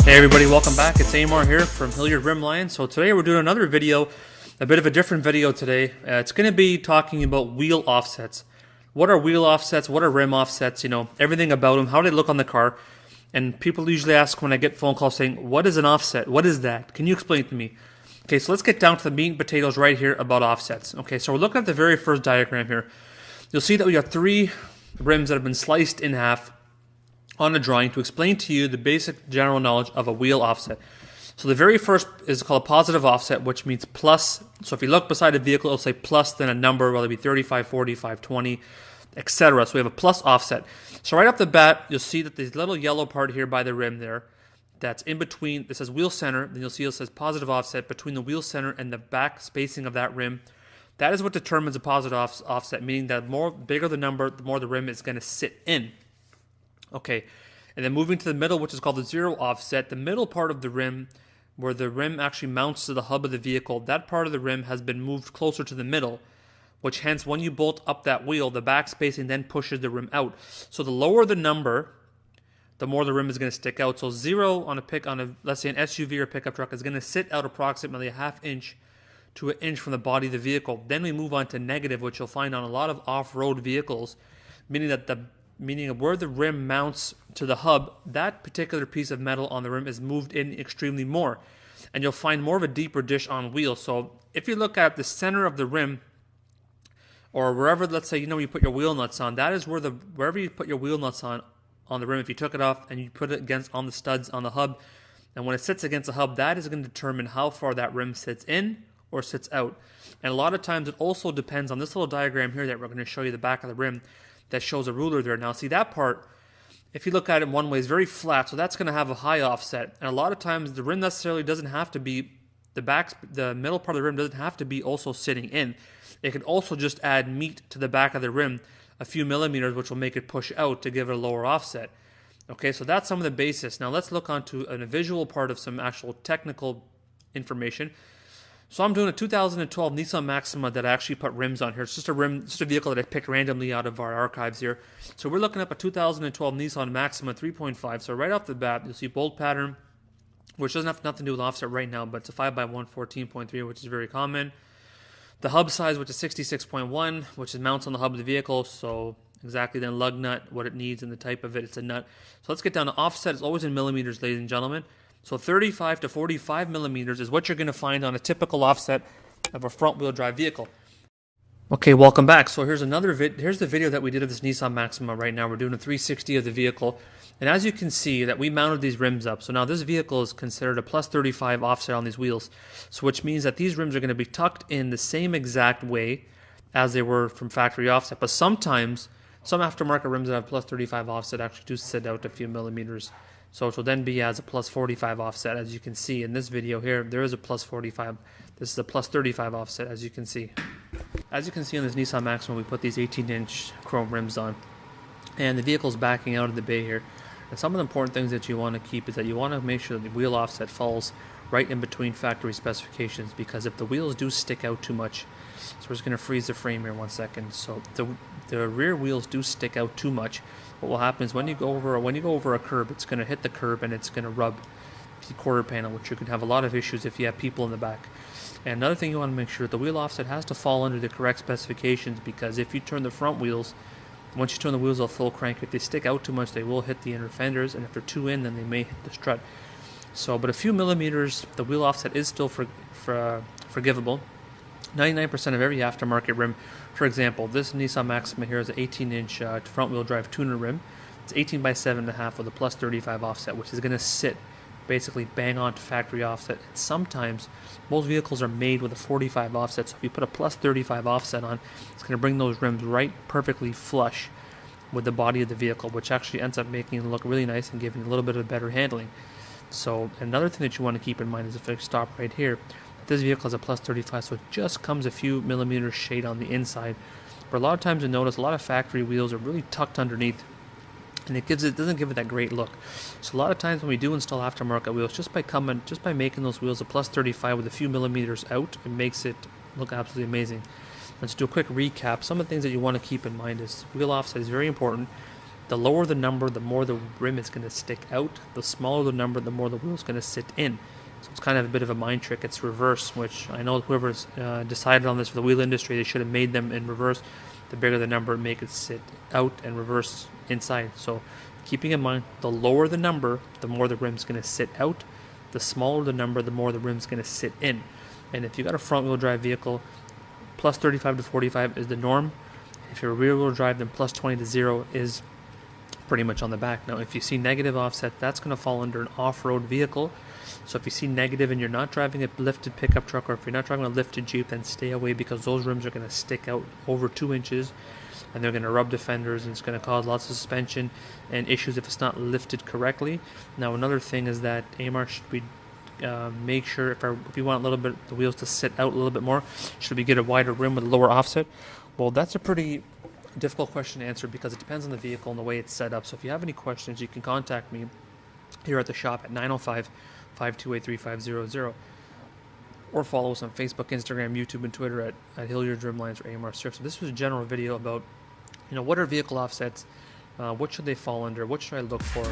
Hey everybody, welcome back. It's AMAR here from Hillyard Rimline. So today we're doing another video, a bit of a different video today. It's going to be talking about wheel offsets. What are wheel offsets? What are rim offsets? You know, everything about them, how they look on the car. And people usually ask when I get phone calls saying, what is an offset? What is that? Can you explain it to me? Okay, so let's get down to the meat and potatoes right here about offsets. Okay, so we're looking at the very first diagram here. You'll see that we got three rims that have been sliced in half on a drawing to explain to you the basic general knowledge of a wheel offset. So the very first is called a positive offset, which means plus. So if you look beside the vehicle, it'll say plus, then a number, whether it be 35, 45, 20, etc. So we have a plus offset. So right off the bat, you'll see that this little yellow part here by the rim there, that's in between, it says wheel center, then you'll see it says positive offset between the wheel center and the back spacing of that rim. That is what determines a positive offset, meaning that the bigger the number, the more the rim is going to sit in. Okay, and then moving to the middle, which is called the zero offset, the middle part of the rim, where the rim actually mounts to the hub of the vehicle, that part of the rim has been moved closer to the middle, which hence when you bolt up that wheel, the back spacing then pushes the rim out. So the lower the number, the more the rim is going to stick out. So zero on let's say an SUV or pickup truck is going to sit out approximately a half inch to an inch from the body of the vehicle. Then we move on to negative, which you'll find on a lot of off-road vehicles, meaning of where the rim mounts to the hub, that particular piece of metal on the rim is moved in extremely more. And you'll find more of a deeper dish on wheels. So if you look at the center of the rim, or wherever, let's say, you put your wheel nuts on, that is wherever you put your wheel nuts on the rim, if you took it off and you put it on the studs on the hub, and when it sits against the hub, that is going to determine how far that rim sits in or sits out. And a lot of times it also depends on this little diagram here that we're going to show you the back of the rim that shows a ruler there. Now see that part, if you look at it one way, is very flat, so that's going to have a high offset. And a lot of times the rim necessarily doesn't have to be, the middle part of the rim doesn't have to be also sitting in. It can also just add meat to the back of the rim, a few millimeters, which will make it push out to give it a lower offset. Okay, so that's some of the basis. Now let's look onto a visual part of some actual technical information. So I'm doing a 2012 Nissan Maxima that I actually put rims on here. It's just a vehicle that I picked randomly out of our archives here. So we're looking up a 2012 Nissan Maxima 3.5. So right off the bat, you'll see bolt pattern, which doesn't have nothing to do with offset right now, but it's a 5x1 14.3, which is very common. The hub size, which is 66.1, which is mounts on the hub of the vehicle. So exactly then lug nut, what it needs and the type of it, it's a nut. So let's get down to offset. It's always in millimeters, ladies and gentlemen. So 35 to 45 millimeters is what you're going to find on a typical offset of a front-wheel drive vehicle. Okay, welcome back. So here's here's the video that we did of this Nissan Maxima right now. We're doing a 360 of the vehicle. And as you can see that we mounted these rims up. So now this vehicle is considered a plus 35 offset on these wheels. So which means that these rims are going to be tucked in the same exact way as they were from factory offset. But sometimes, some aftermarket rims that have plus 35 offset actually do sit out a few millimeters. So it will then be as a plus 45 offset. As you can see in this video here, there is a plus 45. This is a plus 35 offset, as you can see. As you can see on this Nissan Maxima, we put these 18-inch chrome rims on. And the vehicle's backing out of the bay here. And some of the important things that you want to keep is that you want to make sure that the wheel offset falls right in between factory specifications, because if the wheels do stick out too much, so we're just going to freeze the frame here 1 second. So the rear wheels do stick out too much. What will happen is when you go over a curb, it's going to hit the curb and it's going to rub the quarter panel, which you can have a lot of issues if you have people in the back. And another thing you want to make sure, the wheel offset has to fall under the correct specifications, because if you turn the front wheels, once you turn the wheels off full crank, if they stick out too much, they will hit the inner fenders, and if they're too in, then they may hit the strut. So, but a few millimeters, the wheel offset is still forgivable. 99% of every aftermarket rim, for example, this Nissan Maxima here is an 18-inch front-wheel drive tuner rim. It's 18 by 7.5 with a plus 35 offset, which is going to sit basically bang on to factory offset. And sometimes, most vehicles are made with a 45 offset, so if you put a plus 35 offset on, it's going to bring those rims right perfectly flush with the body of the vehicle, which actually ends up making it look really nice and giving a little bit of better handling. So another thing that you want to keep in mind is if I stop right here, this vehicle has a plus 35, so it just comes a few millimeters shade on the inside. But a lot of times you notice a lot of factory wheels are really tucked underneath, and it doesn't give it that great look. So a lot of times when we do install aftermarket wheels, just by making those wheels a plus 35 with a few millimeters out, it makes it look absolutely amazing. Let's do a quick recap. Some of the things that you want to keep in mind is wheel offset is very important. The lower the number, the more the rim is going to stick out. The smaller the number, the more the wheel is going to sit in. So it's kind of a bit of a mind trick. It's reverse, which I know whoever's decided on this for the wheel industry, they should have made them in reverse. The bigger the number, make it sit out, and reverse inside. So keeping in mind, the lower the number, the more the rim's going to sit out. The smaller the number, the more the rim's going to sit in. And if you got a front wheel drive vehicle, plus 35 to 45 is the norm. If you're rear wheel drive, then plus 20 to 0 is pretty much on the back. Now, if you see negative offset, that's going to fall under an off-road vehicle. So if you see negative and you're not driving a lifted pickup truck, or if you're not driving a lifted Jeep, then stay away, because those rims are going to stick out over 2 inches, and they're going to rub the fenders, and it's going to cause lots of suspension and issues if it's not lifted correctly. Now, another thing is that AMAR should be make sure if you want a little bit the wheels to sit out a little bit more, should we get a wider rim with a lower offset? Well, that's a pretty difficult question to answer, because it depends on the vehicle and the way it's set up. So if you have any questions, you can contact me here at the shop at 905-528-3500, or follow us on Facebook, Instagram, YouTube, and Twitter at Hillyards Rimlines or AMR Strips. So this was a general video about, what are vehicle offsets, what should they fall under, what should I look for.